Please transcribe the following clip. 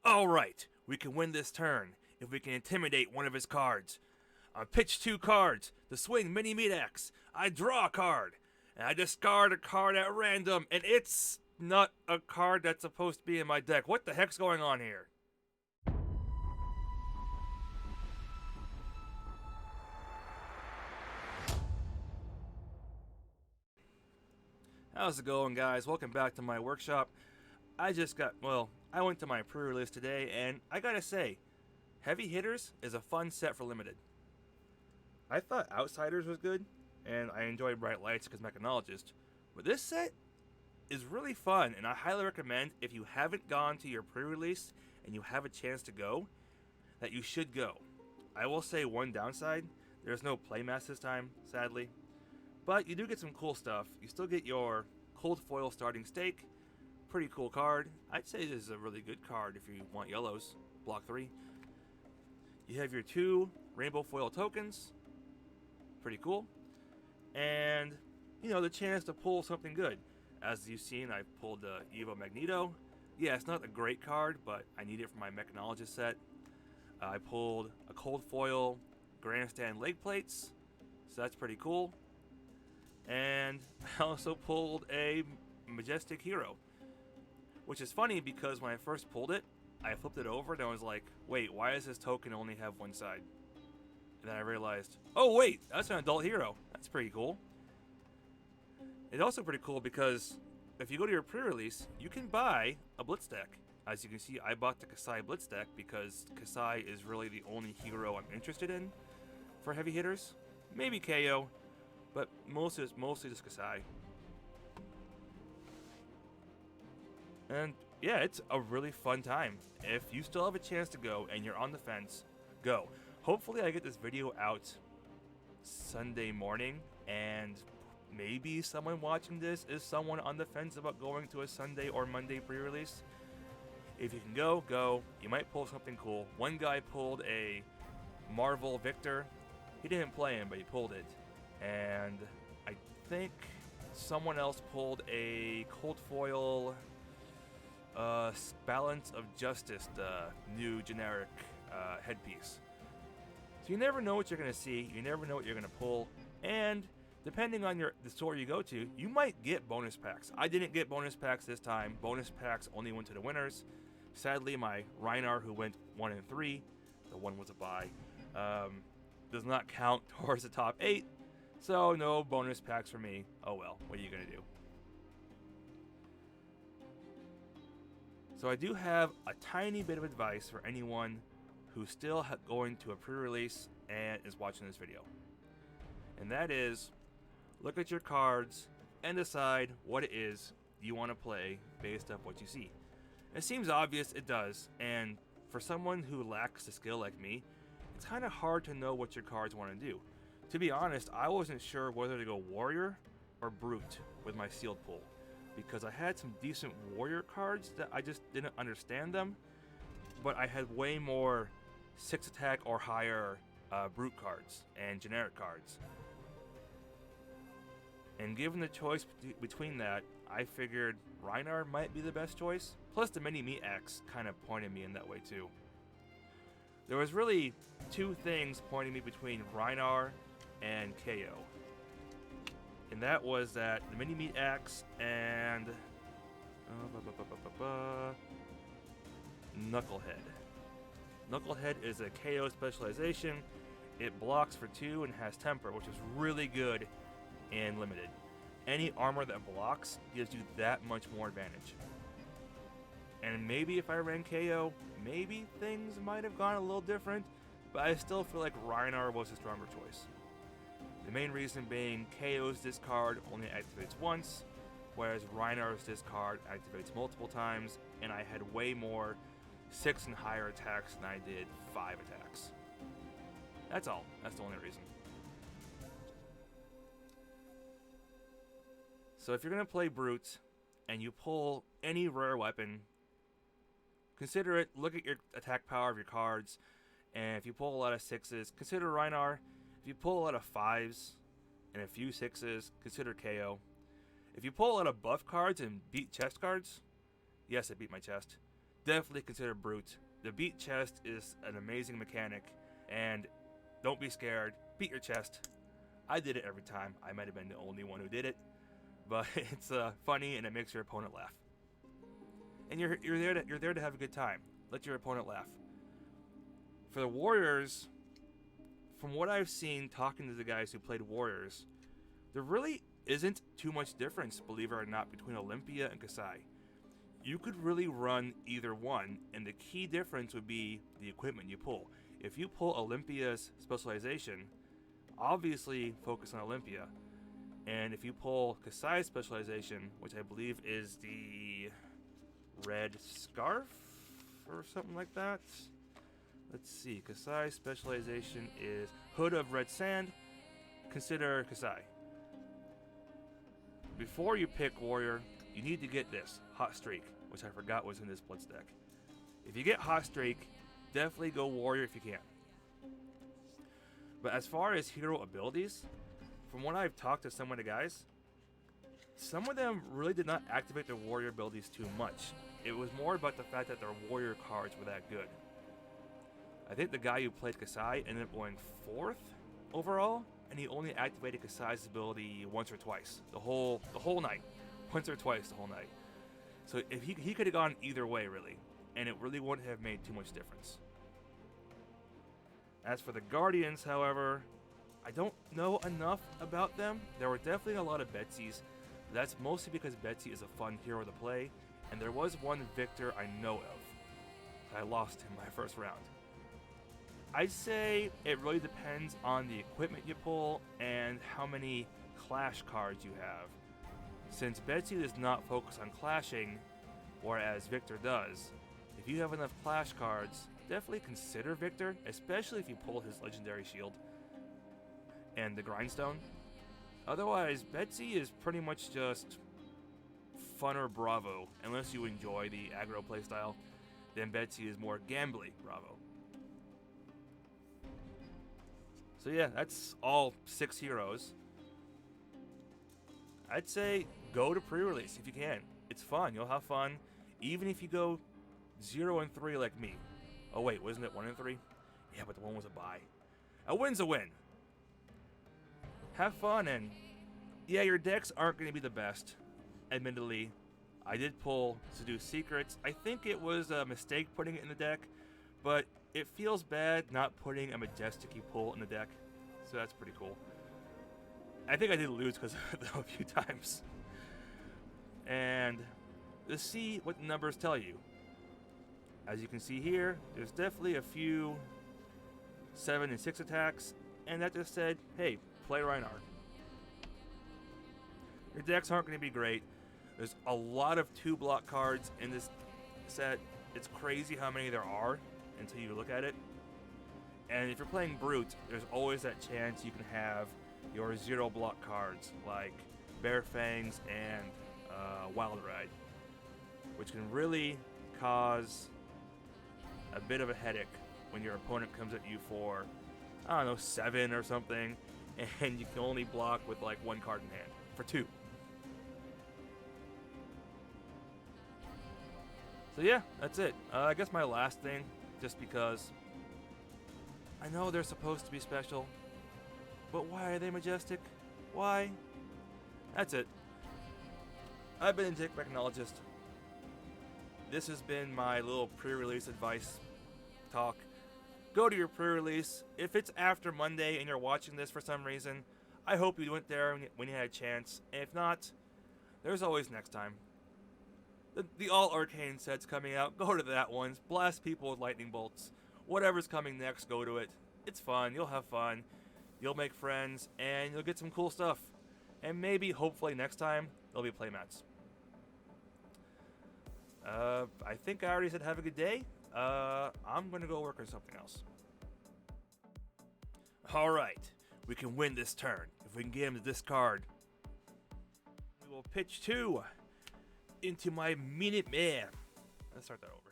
Alright, we can win this turn if we can intimidate one of his cards. I pitch 2 cards to swing mini meat axe. I draw a card, and I discard a card at random, and it's not a card that's supposed to be in my deck. What the heck's going on here? How's it going, guys? Welcome back to my workshop. I went to my pre-release today, and I gotta say, Heavy Hitters is a fun set for Limited. I thought Outsiders was good, and I enjoyed Bright Lights because Mechanologist, but this set is really fun, and I highly recommend if you haven't gone to your pre-release and you have a chance to go, that you should go. I will say one downside, there's no playmat this time, sadly, but you do get some cool stuff. You still get your Cold Foil Starting Stake, pretty cool card. I'd say this is a really good card if you want yellows, block 3. You have your 2 Rainbow Foil tokens, pretty cool, and the chance to pull something good. As you've seen, I pulled the Evo Magneto. Yeah, it's not a great card, but I need it for my Mechanologist set. I pulled a Cold Foil Grandstand Leg Plates, so that's pretty cool. And I also pulled a Majestic Hero, which is funny because when I first pulled it, I flipped it over and I was like, wait, why does this token only have one side? And then I realized, oh wait, that's an adult hero. That's pretty cool. It's also pretty cool because if you go to your pre-release, you can buy a Blitz deck. As you can see, I bought the Kasai Blitz deck because Kasai is really the only hero I'm interested in for Heavy Hitters. Maybe KO, but mostly just Kasai. And yeah, it's a really fun time. If you still have a chance to go and you're on the fence, go. Hopefully I get this video out Sunday morning, and maybe someone watching this is someone on the fence about going to a Sunday or Monday pre-release. If you can go, go. You might pull something cool. One guy pulled a Marvel Victor. He didn't play him, but he pulled it. And I think someone else pulled a Cold Foil Balance of Justice, the new generic headpiece. So you never know what you're going to see, you never know what you're going to pull, and depending on the store you go to, you might get bonus packs. I didn't get bonus packs this time. Bonus packs only went to the winners. Sadly, my Reinar, who went 1 and 3, the one was a buy, does not count towards the top 8, so no bonus packs for me. Oh well, what are you going to do? So I do have a tiny bit of advice for anyone who's still going to a pre-release and is watching this video. And that is, look at your cards and decide what it is you want to play based off what you see. It seems obvious, it does, and for someone who lacks the skill like me, it's kind of hard to know what your cards want to do. To be honest, I wasn't sure whether to go Warrior or Brute with my sealed pull, because I had some decent Warrior cards that I just didn't understand them, but I had way more 6 attack or higher Brute cards and generic cards. And given the choice between that, I figured Reinar might be the best choice, plus the mini meat axe kind of pointed me in that way too. There was really 2 things pointing me between Reinar and KO. And that was that the mini meat axe and Knucklehead. Knucklehead is a KO specialization. It blocks for 2 and has temper, which is really good in Limited. Any armor that blocks gives you that much more advantage. And maybe if I ran KO, maybe things might have gone a little different, but I still feel like Reinar was a stronger choice. The main reason being KO's discard only activates once, whereas Reinar's discard activates multiple times, and I had way more 6 and higher attacks than I did 5 attacks. That's all. That's the only reason. So if you're going to play Brute, and you pull any rare weapon, consider it, look at your attack power of your cards, and if you pull a lot of 6s, consider Reinar. If you pull a lot of 5s and a few 6s, consider KO. If you pull a lot of buff cards and beat chest cards, yes, I beat my chest, definitely consider Brute. The beat chest is an amazing mechanic, and don't be scared. Beat your chest. I did it every time. I might have been the only one who did it, but it's funny and it makes your opponent laugh. And you're there to have a good time. Let your opponent laugh. For the warriors, from what I've seen talking to the guys who played warriors, there really isn't too much difference, believe it or not, between Olympia and Kasai. You could really run either one, and the key difference would be the equipment you pull. If you pull Olympia's specialization, obviously focus on Olympia. And if you pull Kasai's specialization, which I believe is the red scarf or something like that. Let's see, Kasai's specialization is Hood of Red Sand. Consider Kasai. Before you pick Warrior, you need to get this, Hot Streak, which I forgot was in this Blitz deck. If you get Hot Streak, definitely go Warrior if you can. But as far as hero abilities, from what I've talked to some of the guys, some of them really did not activate their Warrior abilities too much. It was more about the fact that their Warrior cards were that good. I think the guy who played Kasai ended up going 4th overall, and he only activated Kasai's ability once or twice the whole night, once or twice the whole night. So if he could have gone either way really, and it really wouldn't have made too much difference. As for the Guardians, however, I don't know enough about them. There were definitely a lot of Betsy's. That's mostly because Betsy is a fun hero to play, and there was one Victor I know of. I lost him my first round. I'd say it really depends on the equipment you pull and how many clash cards you have. Since Betsy does not focus on clashing, whereas Victor does, if you have enough clash cards, definitely consider Victor, especially if you pull his legendary shield and the grindstone. Otherwise, Betsy is pretty much just funner Bravo, unless you enjoy the aggro playstyle. Then Betsy is more gambly Bravo. So yeah, that's all 6 heroes. I'd say go to pre-release if you can. It's fun. You'll have fun, even if you go 0 and 3 like me. Oh wait, wasn't it 1 and 3? Yeah, but the one was a bye. A win's a win. Have fun, and yeah, your decks aren't going to be the best. Admittedly, I did pull Seduce Secrets. I think it was a mistake putting it in the deck, but it feels bad not putting a Majestic you pull in the deck, so that's pretty cool. I think I did lose because of it a few times. And let's see what the numbers tell you. As you can see here, there's definitely a few 7 and 6 attacks, and that just said, hey, play Reinhardt. Your decks aren't going to be great. There's a lot of 2-block cards in this set. It's crazy how many there are until you look at it. And if you're playing Brute, there's always that chance you can have your 0-block cards like Bare Fangs and Wild Ride, which can really cause a bit of a headache when your opponent comes at you for, I don't know, 7 or something, and you can only block with like 1 card in hand for 2. So yeah, that's it. I guess my last thing, just because I know they're supposed to be special, but why are they majestic? Why? That's it. I've been Intake Mechanologist. This has been my little pre-release advice talk. Go to your pre-release. If it's after Monday and you're watching this for some reason, I hope you went there when you had a chance. And if not, there's always next time. The All Arcane set's coming out. Go to that one. Blast people with lightning bolts. Whatever's coming next, go to it. It's fun. You'll have fun. You'll make friends, and you'll get some cool stuff. And maybe, hopefully, next time, there'll be playmats. I think I already said have a good day. I'm going to go work on something else. Alright, we can win this turn if we can get him to discard. We will pitch 2 into my Minuteman. Let's start that over.